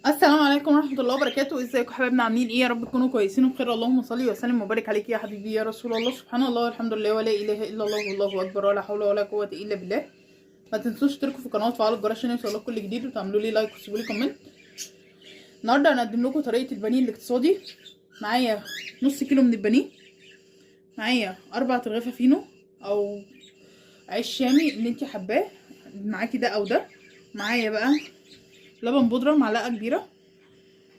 السلام عليكم ورحمة الله وبركاته. ازيكم حبايبنا؟ عاملين ايه؟ يا رب تكونوا كويسين وبخير. اللهم صل وسلم وبارك عليك يا حبيبي يا رسول الله. سبحان الله والحمد لله ولا اله الا الله والله اكبر ولا حول ولا قوة الا بالله. ما تنسوش تشتركوا في القناة وتفعلوا الجرس عشان يوصلكم كل جديد وتعملوا لي لايك وتسيبوا لي كومنت. النهارده هنقدم لكم طريقة البانيه الاقتصادي. معايا نص كيلو من البانيه، معايا 4 رغيفة فينو او عيش شامي اللي انت حباه معاكي ده او ده. معايا بقى لبن بودرة معلقة كبيرة،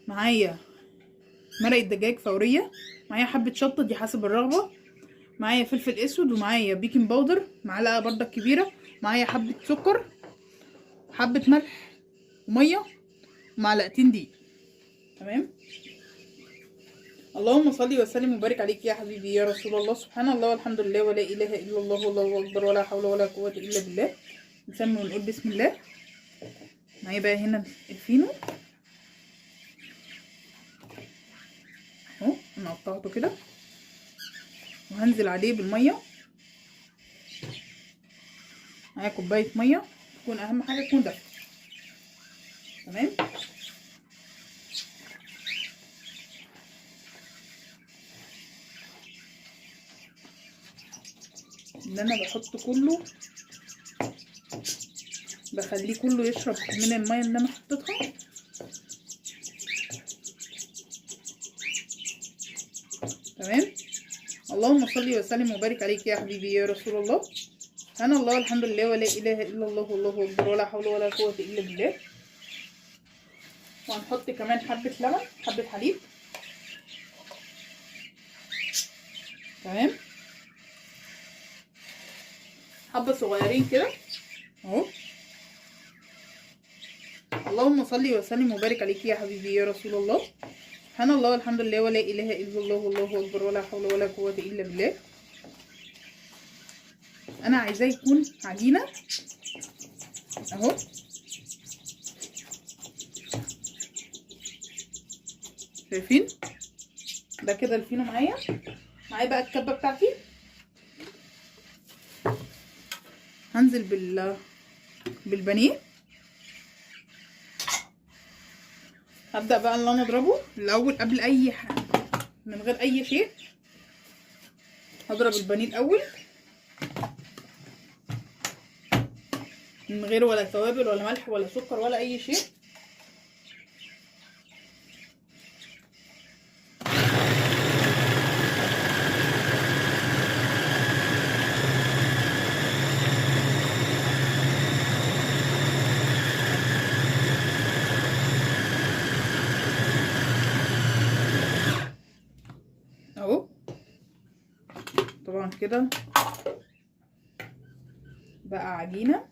معايا مرقة دجاج فورية، معايا حبة شطة دي حسب الرغبة، معايا فلفل اسود، ومعايا بيكنج باودر معلقة بردك كبيرة، معايا حبة سكر، حبة ملح ومية، ومعلقتين دقيق. تمام. اللهم صل وسلم وبارك عليك يا حبيبي يا رسول الله. سبحان الله والحمد لله ولا اله الا الله والله اكبر ولا حول ولا قوة الا بالله. نسمي ونقول بسم الله. معايا بقى هنا الفينو اهو، انا قطعته كده وهنزل عليه بالميه. معايا كوبايه ميه، تكون اهم حاجه تكون دافيه. تمام. اللي انا بحط كله بخليه كله يشرب من الميه اللي انا حطيتها. تمام. اللهم صل وسلم وبارك عليك يا حبيبي يا رسول الله. سبحان الله والحمد لله ولا اله الا الله والله اكبر ولا حول ولا قوه الا بالله. وهنحط كمان حبه لبن، حبه حليب. تمام. حبه صغيرين كده اهو. اللهم صل وسلم وبارك عليك يا حبيبي يا رسول الله. سبحان الله والحمد لله ولا اله الا الله والله اكبر ولا حول ولا قوه الا بالله. انا عايزاه يكون عجينه اهو. شايفين ده كده الفينو معايا بقى الكبه بتاعتي. هنزل بالبانيه. هبدأ بقى ان انا اضربه الاول قبل اي حاجه، من غير اي شيء. هضرب البانيه الاول من غير ولا توابل ولا ملح ولا سكر ولا اي شيء. اهو طبعا كده بقى عجينه.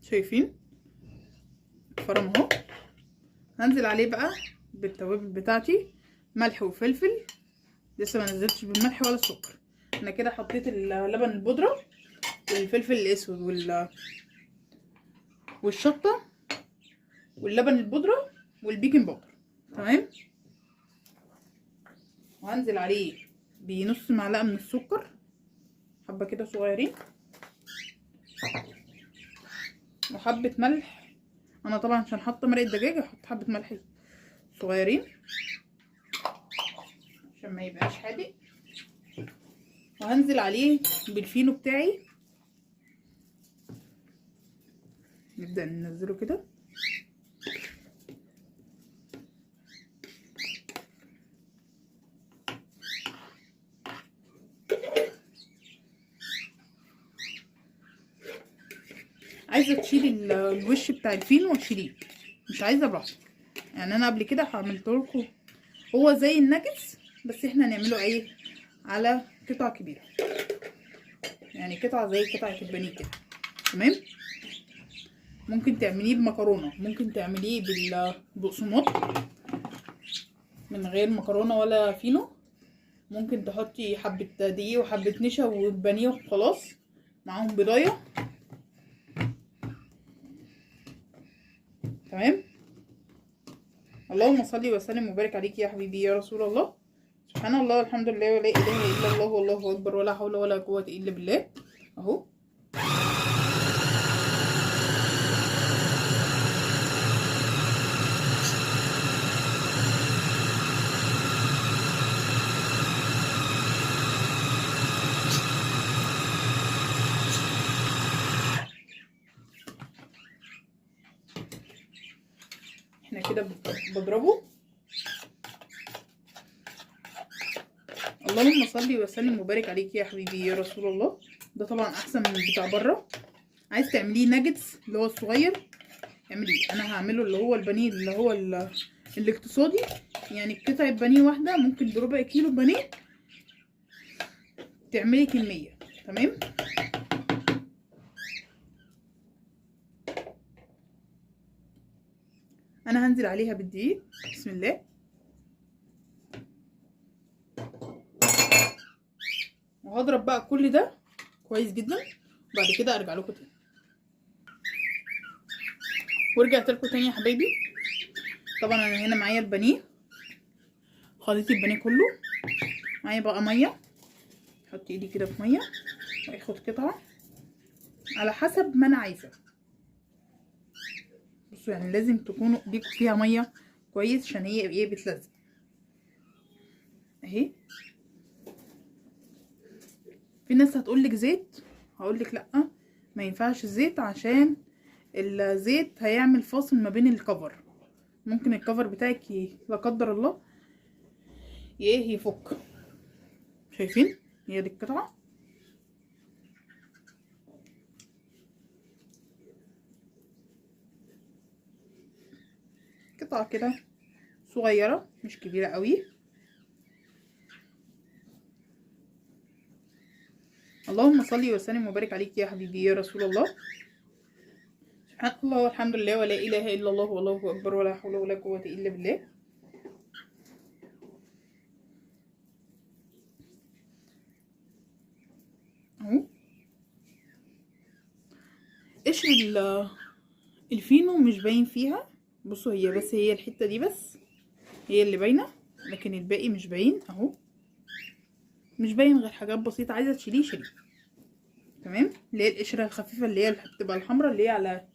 شايفين فرم اهو. هنزل عليه بقى بالتوابل بتاعتي، ملح وفلفل. لسه ما نزلتش بالملح ولا السكر. انا كده حطيت اللبن البودره والفلفل الاسود والشطه واللبن البودره والبيكنج باودر. تمام. وهنزل عليه بنص معلقه من السكر، حبه كده صغيرين، وحبه ملح. انا طبعا عشان حاطه مرقه دجاج هحط حبه ملح صغيرين عشان ما يبقاش حادق. وهنزل عليه بالفينو بتاعي. نبدأ ننزله كده. عايزه تشيلي الوش بتاع الفينو وتشيليه، مش عايزه براحتك. يعني انا قبل كده عملت لكم هو زي الناجتس، بس احنا هنعمله ايه على قطع كبيره، يعني قطعه زي قطعه البانيه كده. تمام. ممكن تعمليه بمكرونه، ممكن تعمليه بالبقسماط من غير مكرونه ولا فينو. ممكن تحطي حبه دقيق وحبه نشا وبانيه وخلاص معاهم بيضايه. تمام. اللهم صل وسلم وبارك عليك يا حبيبي يا رسول الله. سبحان الله والحمد لله ولا اله الا الله والله اكبر ولا حول ولا قوه الا بالله. اهو احنا كده بضربه. اللهم صل وسلم وبارك عليك يا حبيبي يا رسول الله. ده طبعا احسن من بتاع بره. عايز تعمليه ناجتس اللي هو الصغير اعمليه. انا هعمله اللي هو البانيه اللي هو الاقتصادي، يعني قطعه بانيه واحده ممكن بربع كيلو بانيه تعملي كميه. تمام. انا هنزل عليها بالدقيق. بسم الله. وهضرب بقى كل ده كويس جدا، وبعد كده ارجع لكم تاني. ورجعت لكم تاني يا حبايبي. طبعا انا هنا معايا البانيه، خليط البانيه كله. معايا بقى ميه، احط ايدي كده في ميه واخد قطعه على حسب ما انا عايزه. بصوا يعني لازم تكونوا ايديكم فيها ميه كويس عشان هي ايه بتلزق اهي. في ناس هتقولك زيت، هقولك لا، ما ينفعش الزيت عشان الزيت هيعمل فاصل ما بين الكفر. ممكن الكفر بتاعك لا قدر الله ايه يفك. شايفين هي دي القطعه. قطعه كده صغيره مش كبيره قوي. اللهم صل وسلم وبارك عليك يا حبيبي يا رسول الله. سبحان الله والحمد لله ولا اله الا الله والله اكبر ولا حول ولا قوه الا بالله. اهو قشر الفينو مش باين فيها. بصوا هي بس هي الحته دي بس هي اللي باينه، لكن الباقي مش باين اهو. مش باين غير حاجات بسيطه. عايزه تشيليه شيليه. تمام. اللي هي القشره الخفيفه اللي هي بتبقى الحمراء اللي هي على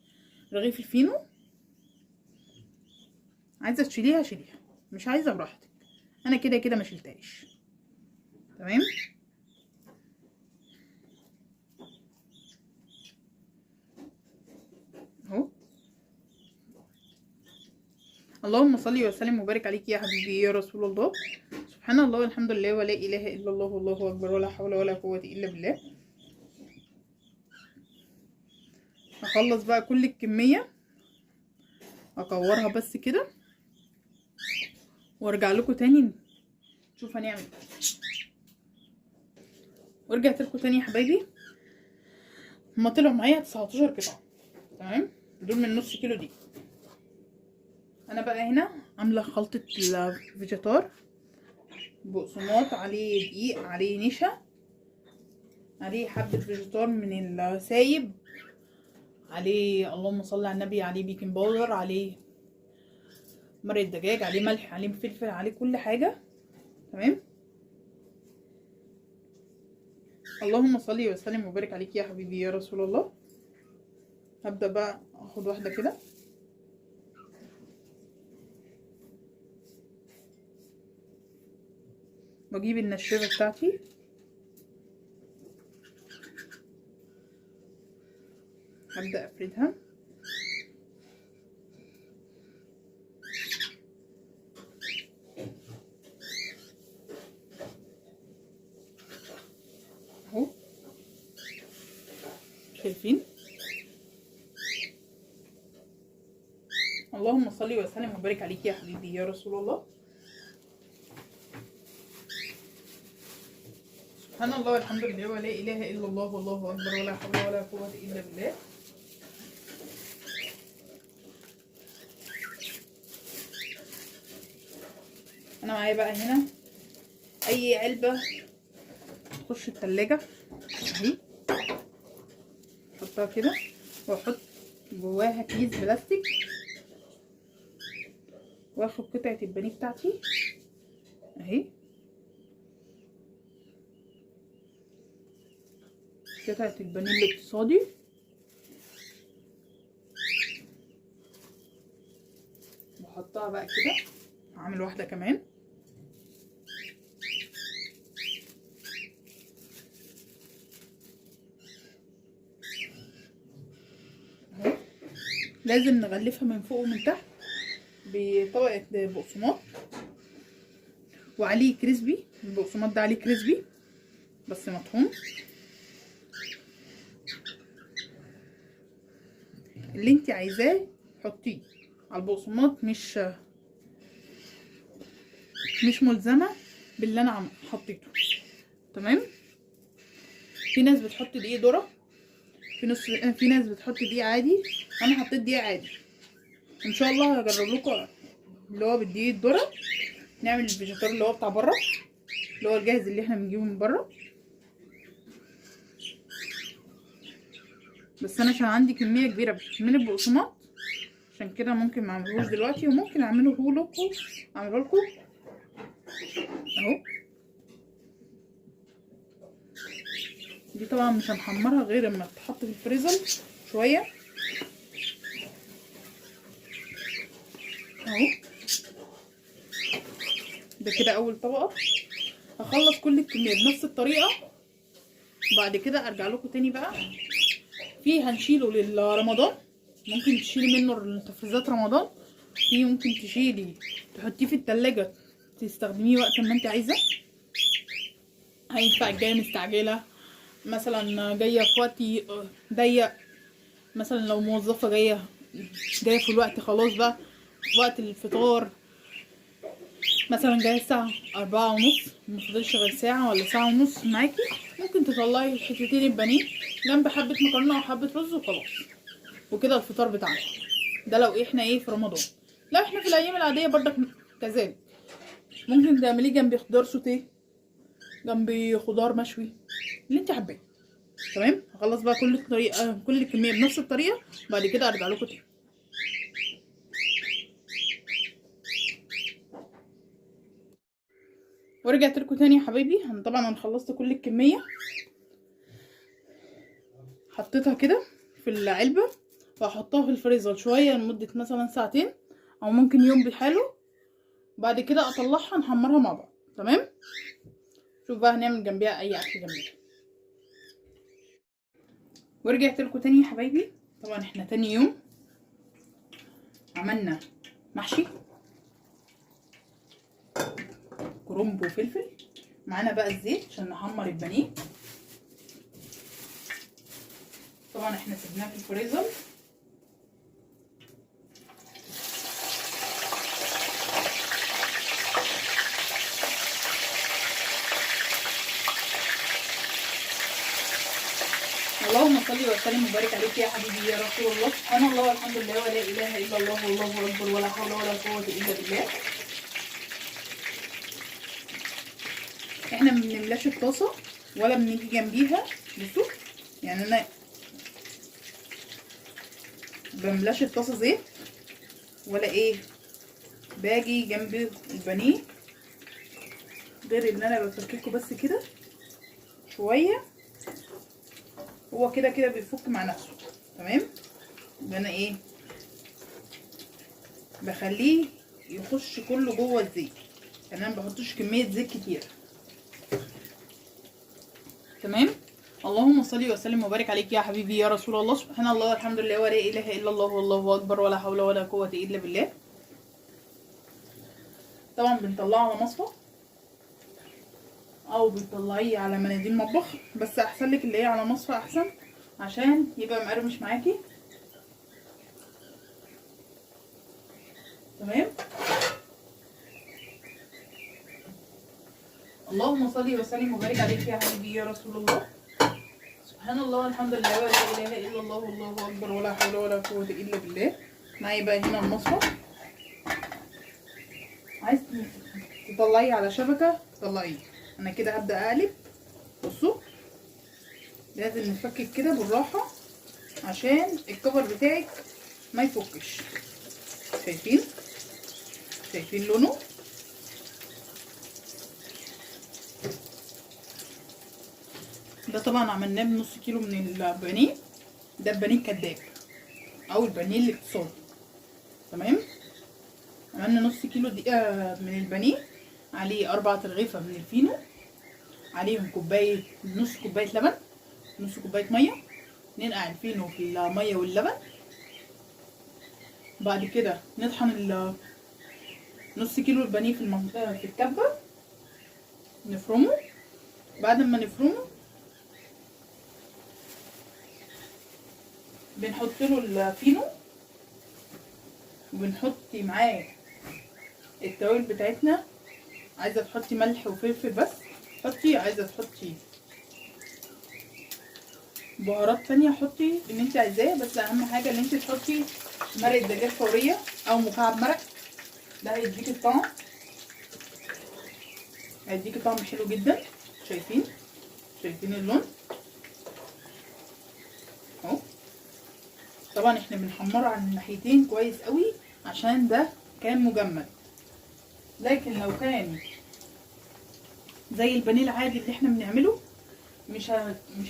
رغيف الفينو. عايزه تشيليها شيليها، مش عايزه براحتك. انا كده كده ما شلتهاش. تمام. اهو. اللهم صل وسلم وبارك عليك يا حبيبي يا رسول الله. سبحان الله والحمد لله ولا اله الا الله والله اكبر ولا حول ولا قوه الا بالله. هخلص بقى كل الكميه، اكورها بس كده وارجع لكم تاني نشوف هنعمل ايه. ورجعت لكم تاني يا حبايبي. هما طلعوا معايا 19 قطعه. تمام. دول من نص كيلو دي. انا بقى هنا عامله خلطه الفيجيتار. بقسماط عليه دقيق عليه نشا عليه حبه فيجيتار من السايب عليه اللهم صل على النبي عليه بيكنج باودر عليه مرق دجاج عليه ملح عليه فلفل عليه كل حاجه. تمام. اللهم صل وسلم وبارك عليك يا حبيبي يا رسول الله. هبدا بقى اخد واحده كده واجيب النشابه بتاعتي هبدا افردها. اهو شايفين. اللهم صل وسلم وبارك عليك يا حبيبي يا رسول الله. سبحان الله والحمد لله ولا اله الا الله والله اكبر ولا حول ولا قوه الا بالله. انا معايا بقى هنا اي علبه تخش التلاجة اهي. احطها كده واحط جواها كيس بلاستيك واخد قطعه البانيه بتاعتي اهي. قطعه البانيه الاقتصادي بحطها بقى كده. هعمل واحده كمان. اهو لازم نغلفها من فوق ومن تحت بطبقه بقسماط وعليه كريسبي. البقسماط ده عليه كريسبي بس مطحون. اللي انت عايزاه حطيه على البقسماط، مش ملزمه باللي انا حطيته. تمام. في ناس بتحط دقيق ذره، في ناس بتحط دقيق عادي. انا حطيت دقيق عادي. ان شاء الله هجرب لكم اللي هو بالدقيق الذره. نعمل الفيجيتار اللي هو بتاع بره، اللي هو الجاهز اللي احنا بنجيبه من بره. بس انا عشان عندي كميه كبيره من البقسماط عشان كده ممكن ما اعملهوش دلوقتي، وممكن اعمله لكم اهو. دي طبعا مش هنحمرها غير اما تتحط في الفريزر شويه اهو. ده كده اول طبقه. هخلص كل الكميه بنفس الطريقه، وبعد كده ارجع لكم تاني بقى. في هنشيله للرمضان، ممكن تشيلي منه لتفريزات رمضان. في ممكن تشيلي تحطيه في التلاجة تستخدميه وقت ما انت عايزه. هينفع جايه مستعجله مثلا، جايه في وقت ضيق، مثلا لو موظفه جايه في الوقت خلاص بقى وقت الفطار، مثلا جايه الساعه 4:30 مفضلش غير ساعه ولا ساعه ونص معاكي، ممكن تطلعي حتتين البانيه جنب حبه مكرونه وحبه رز وخلاص، وكده الفطار بتاعنا. ده لو احنا في رمضان. لو احنا في الايام العاديه برضك كذلك ممكن تعمليه جنب خضار سوتيه، جنب خضار مشوي، اللي انت حباه. تمام. هخلص بقى كل الكميه بنفس الطريقه، وبعد كده ارجع لكم تاني. ورجعت لكم تاني يا حبايبي. طبعا انا خلصت كل الكميه، حطيتها كده في العلبه وهحطها في الفريزر شويه لمده مثلا ساعتين او ممكن يوم بحاله. بعد كده اطلعها نحمرها مع بعض. تمام. شوف بقى هنعمل جنبيها اي اكل جنبيها. ورجعت لكم تاني يا حبايبي. طبعا احنا تاني يوم عملنا محشي كرنب وفلفل. معانا بقى الزيت عشان نحمر البانيه. طبعا احنا سيبناه في الفريزر. اللهم صل وسلم وبارك عليك يا حبيبي يا رسول الله. سبحان الله والحمد لله ولا اله الا الله والله اكبر ولا حول ولا قوه الا بالله. احنا ما بنملاش الطاسه ولا بنيجي جنبيها. بصوا يعني انا بملاش الطاسه زيت ولا باجي جنب البانيه، غير ان انا بفككه بس كده شويه. هو كده بيفك مع نفسه. تمام. يبقى انا بخليه يخش كله جوه الزيت، يعني انا ما بحطش كميه زيت كتير. تمام. اللهم صل وسلم وبارك عليك يا حبيبي يا رسول الله. سبحان الله والحمد لله ولا اله الا الله والله اكبر ولا حول ولا قوه الا بالله. طبعا بنطلعه على مصفى او بتطلعيه على مناديل مطبخ، بس احسن لك اللي هي على مصفى احسن عشان يبقى مقرمش معاكي. تمام. اللهم صل وسلم وبارك عليك يا حبيبي يا رسول الله. سبحان الله والحمد لله ولا اله الا الله والله اكبر ولا حول ولا قوه الا بالله. معايا بقى هنا المصفى. عايز تطلعيه على شبكه طلعيه. انا كده هبدا اقلب. بصوا لازم نفكك كده بالراحه عشان الكفر بتاعك ما يفكش. شايفين لونه. ده طبعا عملناه بنص كيلو من البانيه. ده البانيه الكداب او البانيه الاقتصادي. تمام. عملنا نص كيلو دقيقه من البانيه، عليه 4 ترغيفه من الفينو، عليهم نص كوبايه لبن، نص كوبايه ميه. ننقع الفينو في الميه واللبن. بعد كده نطحن نص كيلو البانيه في الكبه، نفرمه. بعد ما نفرمه بنحط له الفينو، وبنحط معاه التوابل بتاعتنا. عايزه تحطي ملح وفلفل بس حطي، عايزه تحطي بهارات تانية حطي اللي انت عايزاه، بس اهم حاجه ان انت تحطي مرقه دجاج فوريه او مكعب مرق. ده هيديكي الطعم، هيديكي طعم حلو جدا. شايفين اللون اهو. طبعا احنا بنحمره على الناحيتين كويس قوي عشان ده كان مجمد، لكن لو كان زي البانيه العادي اللي احنا بنعمله مش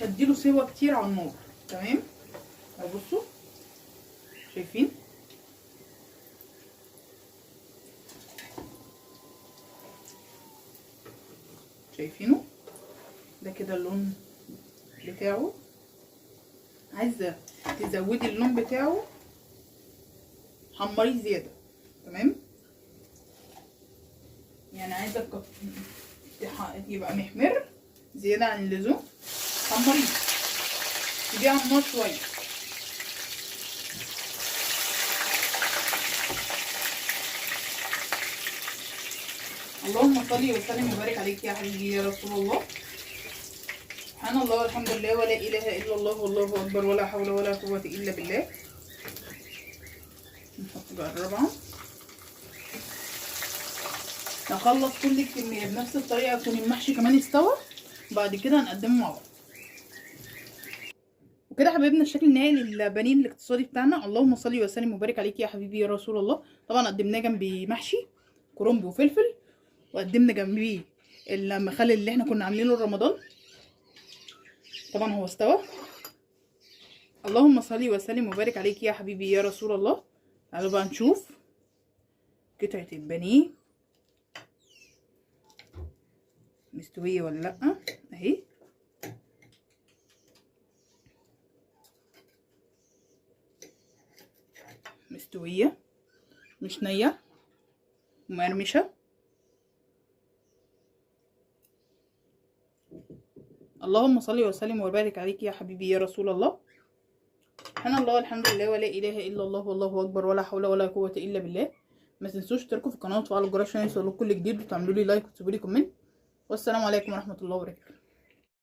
هديله سوا كتير على النار. تمام اهو، بصوا شايفين. شايفينه ده كده اللون بتاعه. عايزه تزودي اللون بتاعه حمريه زياده. تمام، يعني عايزه يبقى محمر زياده عن اللزوم، حمريه تديه على النار شويه. اللهم صل وسلم وبارك عليك يا حبيبي يا رسول الله. سبحان الله والحمد لله ولا اله الا الله والله اكبر ولا حول ولا قوه الا بالله. نحط بقى الرابعه، نخلص كل الكميه بنفس الطريقه يكون المحشي كمان استوى، بعد كده هنقدمه مع بعض. وكده حبايبنا الشكل النهائي للبانيه الاقتصادي بتاعنا. اللهم صل وسلم وبارك عليك يا حبيبي يا رسول الله. طبعا قدمناه جنبي محشي كرنب وفلفل، وقدمنا جنبيه المخلل اللي احنا كنا عاملينه رمضان. طبعا هو استوى. اللهم صل وسلم وبارك عليك يا حبيبي يا رسول الله. تعالوا بقى نشوف قطعة البانيه مستوية ولا لأ. اهي مستوية، مش نية، مقرمشة. اللهم صل وسلم وبارك عليك يا حبيبي يا رسول الله. سبحان الله والحمد لله ولا اله الا الله والله اكبر ولا حول ولا قوه الا بالله. ما تنسوش تشتركوا في القناه وتفعلوا الجرس عشان يوصلكوا كل جديد، وتعملوا لي لايك وتسيبوا لي كومنت. والسلام عليكم ورحمه الله وبركاته.